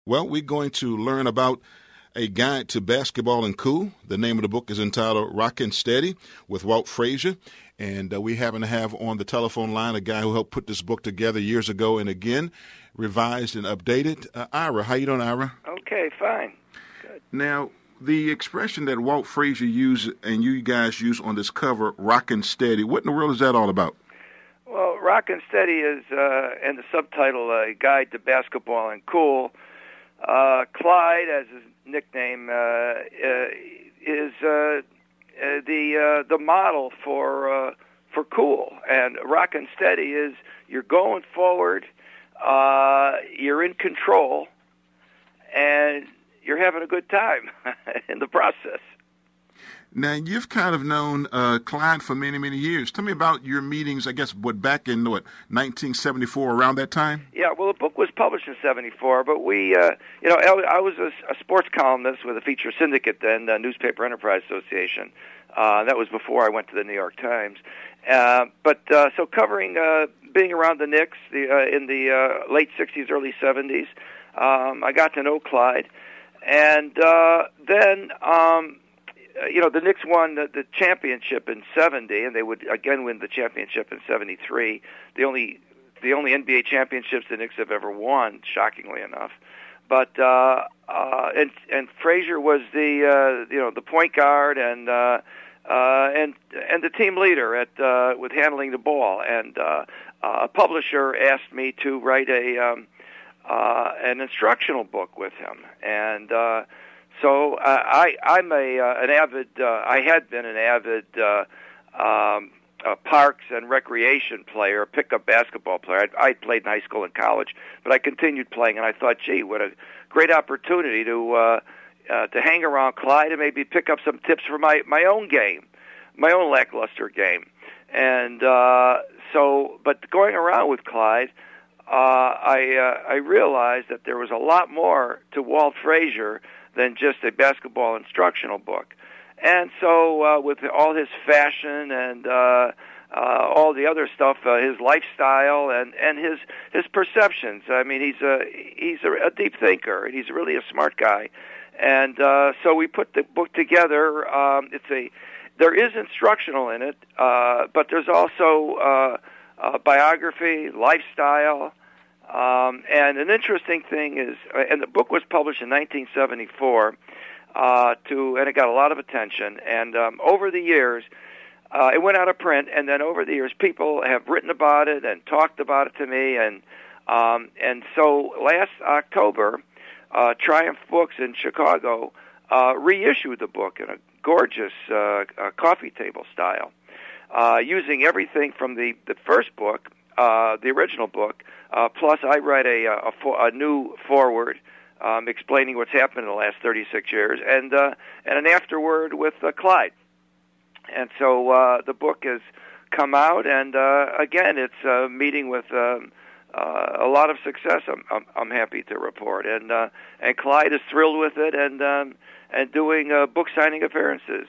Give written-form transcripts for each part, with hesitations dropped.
Well, we're going to learn about a guide to basketball and cool. The name of the book is entitled Rockin Steady with Walt Frazier. And we happen to have on the telephone line a guy who helped put this book together years ago and again revised and updated. Ira, how you doing, Ira? Okay, fine. Good. Now, the expression that Walt Frazier used and you guys use on this cover, Rockin Steady, what in the world is that all about? Well, Rockin Steady is, and the subtitle, A Guide to Basketball and Cool. Clyde, as his nickname, is the model for cool. And Rockin Steady is you're going forward, you're in control, and you're having a good time in the process. Now, you've kind of known Clyde for many, many years. Tell me about your meetings, I guess, back in, 1974, around that time? Yeah, well, the book was published in 74, but we, I was a sports columnist with a feature syndicate then, the Newspaper Enterprise Association. That was before I went to the New York Times. So covering being around the Knicks in the late 60s, early 70s, I got to know Clyde. And then... the Knicks won the championship in 70, and they would again win the championship in 73. The only NBA championships the Knicks have ever won, shockingly enough. But and Frazier was the point guard and the team leader with handling the ball. And a publisher asked me to write an instructional book with him, and. So I'm an avid. I had been an avid parks and recreation player, pickup basketball player. I played in high school and college, but I continued playing, and I thought, gee, what a great opportunity to hang around Clyde and maybe pick up some tips for my own game, my own lackluster game. And but going around with Clyde, I realized that there was a lot more to Walt Frazier than just a basketball instructional book. And so with all his fashion and all the other stuff, his lifestyle and his perceptions. I mean, he's a deep thinker, and he's really a smart guy. And so we put the book together. There is instructional in it, but there's also biography, lifestyle. And an interesting thing is, and the book was published in 1974, and it got a lot of attention. And over the years, it went out of print. And then over the years, people have written about it and talked about it to me. And so last October, Triumph Books in Chicago reissued the book in a gorgeous coffee table style, using everything from the first book, the original book. Plus, I write a new foreword explaining what's happened in the last 36 years, and an afterword with Clyde. And so the book has come out, and again, it's meeting with a lot of success. I'm happy to report, and Clyde is thrilled with it, and doing book signing appearances.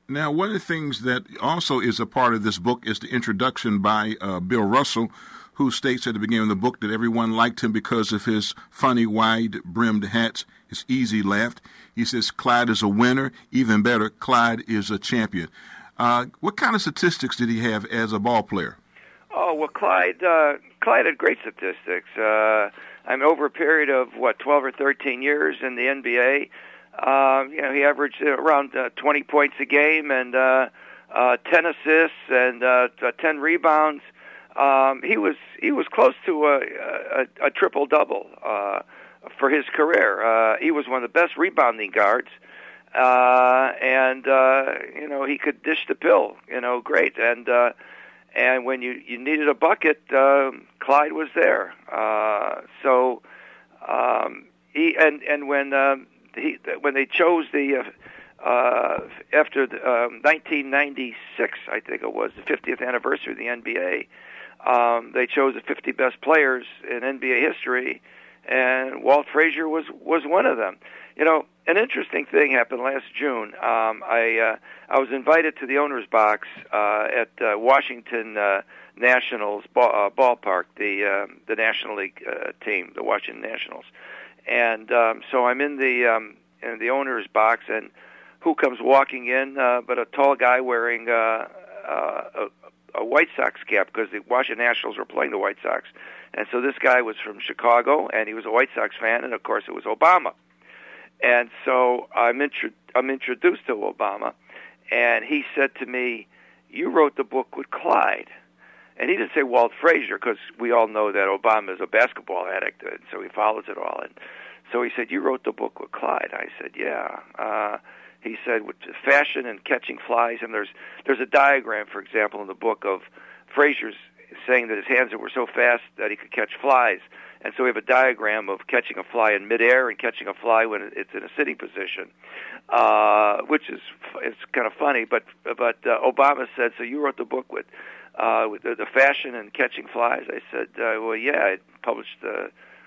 Now, one of the things that also is a part of this book is the introduction by Bill Russell, who states at the beginning of the book that everyone liked him because of his funny, wide-brimmed hats, his easy laugh. He says Clyde is a winner. Even better, Clyde is a champion. What kind of statistics did he have as a ball player? Oh, well, Clyde had great statistics. Over a period of, 12 or 13 years in the NBA, he averaged around 20 points a game and 10 assists and 10 rebounds. He was close to a triple double for his career. He was one of the best rebounding guards, and he could dish the pill, great. And when you needed a bucket, Clyde was there. When they chose after 1996, I think it was the 50th anniversary of the NBA. They chose the 50 best players in NBA history, and Walt Frazier was one of them. An interesting thing happened last June. I was invited to the owner's box at Washington Nationals ballpark, the National League team, the Washington Nationals, And so I'm in the owner's box, and who comes walking in but a tall guy wearing a White Sox cap, because the Washington Nationals were playing the White Sox. And so this guy was from Chicago, and he was a White Sox fan, and of course it was Obama. And so I'm introduced to Obama, and he said to me, "You wrote the book with Clyde." And he didn't say Walt Frazier, because we all know that Obama is a basketball addict, and so he follows it all. And so he said, "You wrote the book with Clyde." I said, "Yeah." He said, "With fashion and catching flies," and there's a diagram, for example, in the book of Frazier's saying that his hands were so fast that he could catch flies. And so we have a diagram of catching a fly in midair and catching a fly when it's in a sitting position, which is it's kind of funny. But Obama said, "So you wrote the book with the fashion and catching flies?" I said, "Well, yeah, it published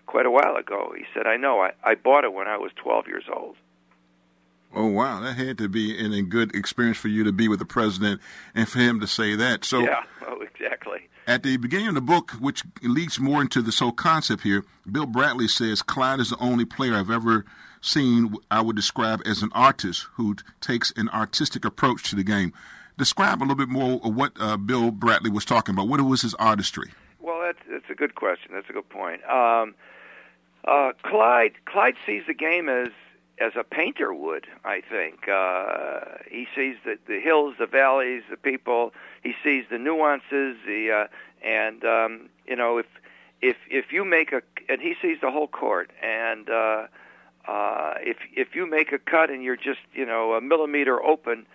quite a while ago." He said, "I know. I bought it when I was 12 years old." Oh, wow. That had to be a good experience for you to be with the president and for him to say that. So, yeah, exactly. At the beginning of the book, which leads more into this whole concept here, Bill Bradley says, "Clyde is the only player I've ever seen I would describe as an artist who takes an artistic approach to the game." Describe a little bit more of what Bill Bradley was talking about. What was his artistry? Well, that's a good question. That's a good point. Clyde sees the game as a painter would, I think. He sees the hills, the valleys, the people. He sees the nuances. If you make and he sees the whole court. And if you make a cut and you're just a millimeter open,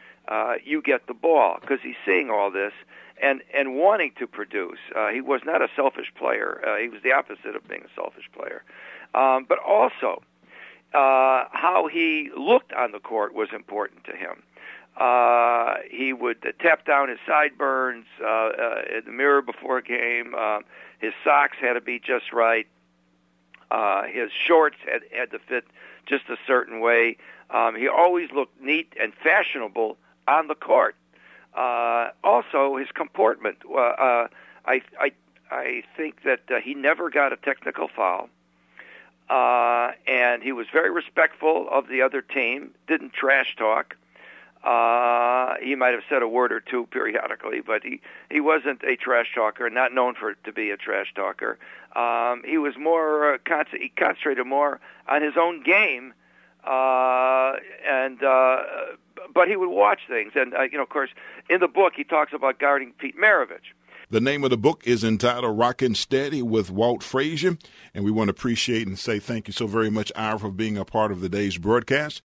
you get the ball, because he's seeing all this and wanting to produce. He was not a selfish player. He was the opposite of being a selfish player. But also, how he looked on the court was important to him. He would tap down his sideburns in the mirror before a game. His socks had to be just right. His shorts had to fit just a certain way. He always looked neat and fashionable on the court. Also, his comportment. I think that he never got a technical foul. And he was very respectful of the other team, didn't trash talk. He might have said a word or two periodically, but he wasn't a trash talker, not known to be a trash talker. He was more he concentrated more on his own game, but he would watch things. And of course, in the book he talks about guarding Pete Maravich. The name of the book is entitled Rockin Steady with Walt Frazier, and we want to appreciate and say thank you so very much, Ira, for being a part of the day's broadcast.